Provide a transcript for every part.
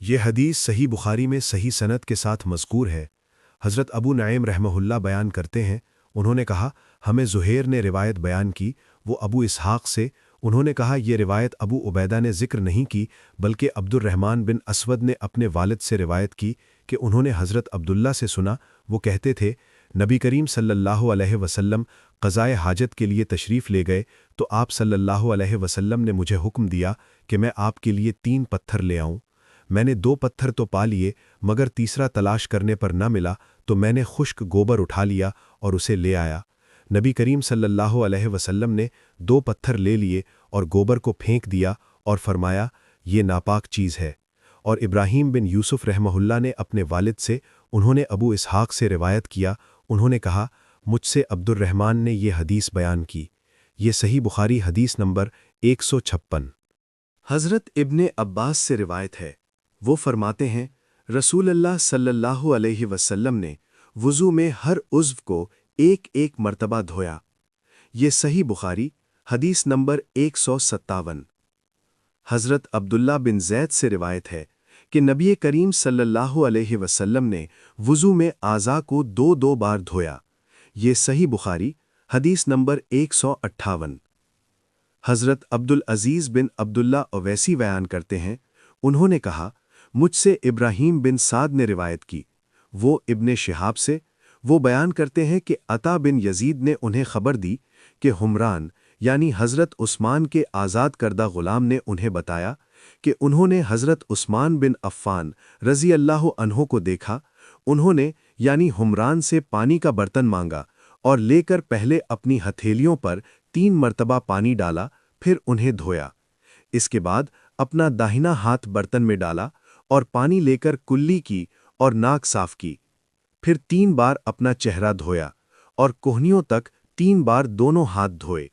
یہ حدیث صحیح बुखारी में सही सनद के साथ मज़कूर है। हज़रत अबू नईम रहमहुल्लाह बयान करते हैं, उन्होंने कहा, हमें ज़ुहैर ने रिवायत बयान की, वो अबू इसहाक़ से। उन्होंने कहा, ये रिवायत अबू उबैदा ने ज़िक्र नहीं की, बल्कि अब्दुर्रहमान बिन असवद ने अपने वालिद से रिवायत की कि उन्होंने हज़रत अब्दुल्ला से सुना, वो कहते थे, नबी करीम सल्लल्लाहु अलैहि वसल्लम क़ज़ाए हाजत के लिए तशरीफ़ ले गए तो आप सल्लल्लाहु अलैहि वसल्लम ने मुझे हुक्म दिया कि मैं आपके लिए 3 पत्थर ले आऊँ। मैंने 2 पत्थर तो पा लिए, मगर तीसरा तलाश करने पर न मिला तो मैंने खुश्क गोबर उठा लिया और उसे ले आया। नबी करीम सल्लल्लाहु अलैहि वसल्लम ने 2 पत्थर ले लिए और गोबर को फेंक दिया और फरमाया, ये नापाक चीज़ है। और इब्राहीम बिन यूसुफ रहमहुल्लाह ने अपने वालिद से, उन्होंने अबू इसहाक़ से रिवायत किया, उन्होंने कहा, मुझसे अब्दुर्रहमान ने ये हदीस बयान की। ये सही बुखारी हदीस नंबर 156। हज़रत इब्ने अब्बास से रिवायत है, वो फरमाते हैं, रसूलल्लाह सल्लल्लाहु अलैहि वसल्लम ने वुज़ू में हर उज़्व को एक एक मर्तबा धोया। ये सही बुखारी हदीस नंबर 157। हज़रत अब्दुल्ला बिन ज़ैद से रिवायत है कि नबी करीम सल्लल्लाहु अलैहि वसल्लम ने वुज़ू में आज़ा को 2-2 बार धोया। ये सही बुखारी हदीस नंबर 158। हज़रत अब्दुल अज़ीज़ बिन अब्दुल्ला अवैसी बयान करते हैं, उन्होंने कहा, मुझसे इब्राहीम बिन साद ने रिवायत की, वो इब्ने शिहाब से। वो बयान करते हैं कि अता बिन यजीद ने उन्हें खबर दी कि हुमरान यानी हज़रत उस्मान के आज़ाद करदा ग़ुलाम ने उन्हें बताया कि उन्होंने हज़रत उस्मान बिन अफ़्फ़ान रज़ी अल्लाह अन्हो को देखा। उन्होंने यानी हुमरान से पानी का बर्तन मांगा और लेकर पहले अपनी हथेलियों पर 3 मरतबा पानी डाला, फिर उन्हें धोया। इसके बाद अपना दाहिना हाथ बर्तन में डाला और पानी लेकर कुल्ली की और नाक साफ की। फिर 3 बार अपना चेहरा धोया और कोहनियों तक 3 बार दोनों हाथ धोए।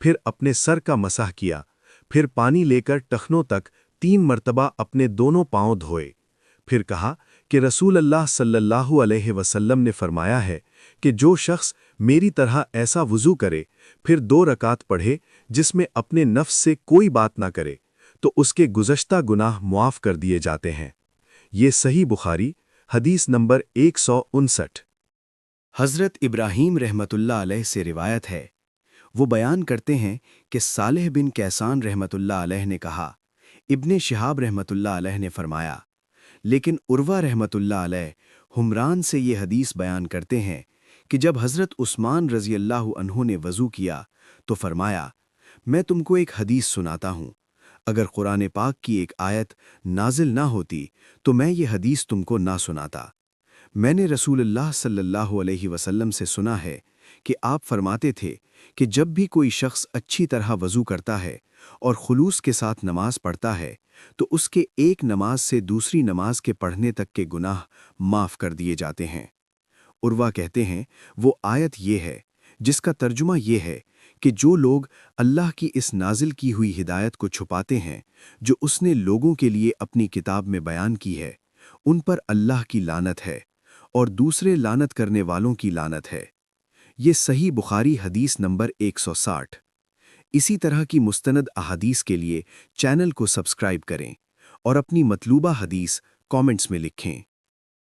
फिर अपने सर का मसाह किया। फिर पानी लेकर टखनों तक 3 मरतबा अपने दोनों पांव धोए। फिर कहा कि रसूल अल्लाह सल्लल्लाहु अलैहि वसल्लम ने फरमाया है कि जो शख्स मेरी तरह ऐसा वुज़ू करे, फिर 2 रकात पढ़े जिसमें अपने नफ्स से कोई बात ना करे, तो उसके गुज़श्ता गुनाह मुआफ़ कर दिए जाते हैं। ये सही बुखारी हदीस नंबर 159। हज़रत इब्राहीम रहमतुल्लाह अलैह से रिवायत है, वो बयान करते हैं कि सालेह बिन कैसान रहमतुल्लाह अलैह ने कहा, इब्ने शिहाब रहमतुल्लाह अलैह ने फरमाया। लेकिन उर्वा रहमतुल्लाह अलैह हुमरान से ये हदीस बयान करते हैं कि जब हज़रत उस्मान रज़ी अल्लाह अन्हु ने वज़ू किया तो फरमाया, मैं तुमको एक हदीस सुनाता हूँ, अगर कुरान पाक की एक आयत नाजिल ना होती तो मैं ये हदीस तुमको ना सुनाता। मैंने रसूलुल्लाह सल्लल्लाहु अलैहि वसल्लम से सुना है कि आप फरमाते थे कि जब भी कोई शख्स अच्छी तरह वज़ू करता है और खुलूस के साथ नमाज पढ़ता है तो उसके एक नमाज से दूसरी नमाज के पढ़ने तक के गुनाह माफ़ कर दिए जाते हैं। उर्वा कहते हैं, वो आयत ये है जिसका तर्जुमा ये है कि जो लोग अल्लाह की इस नाजिल की हुई हिदायत को छुपाते हैं जो उसने लोगों के लिए अपनी किताब में बयान की है, उन पर अल्लाह की लानत है और दूसरे लानत करने वालों की लानत है। ये सही बुखारी हदीस नंबर 160। इसी तरह की मुस्तनद अहादीस के लिए चैनल को सब्सक्राइब करें और अपनी मतलूबा हदीस कमेंट्स में लिखें।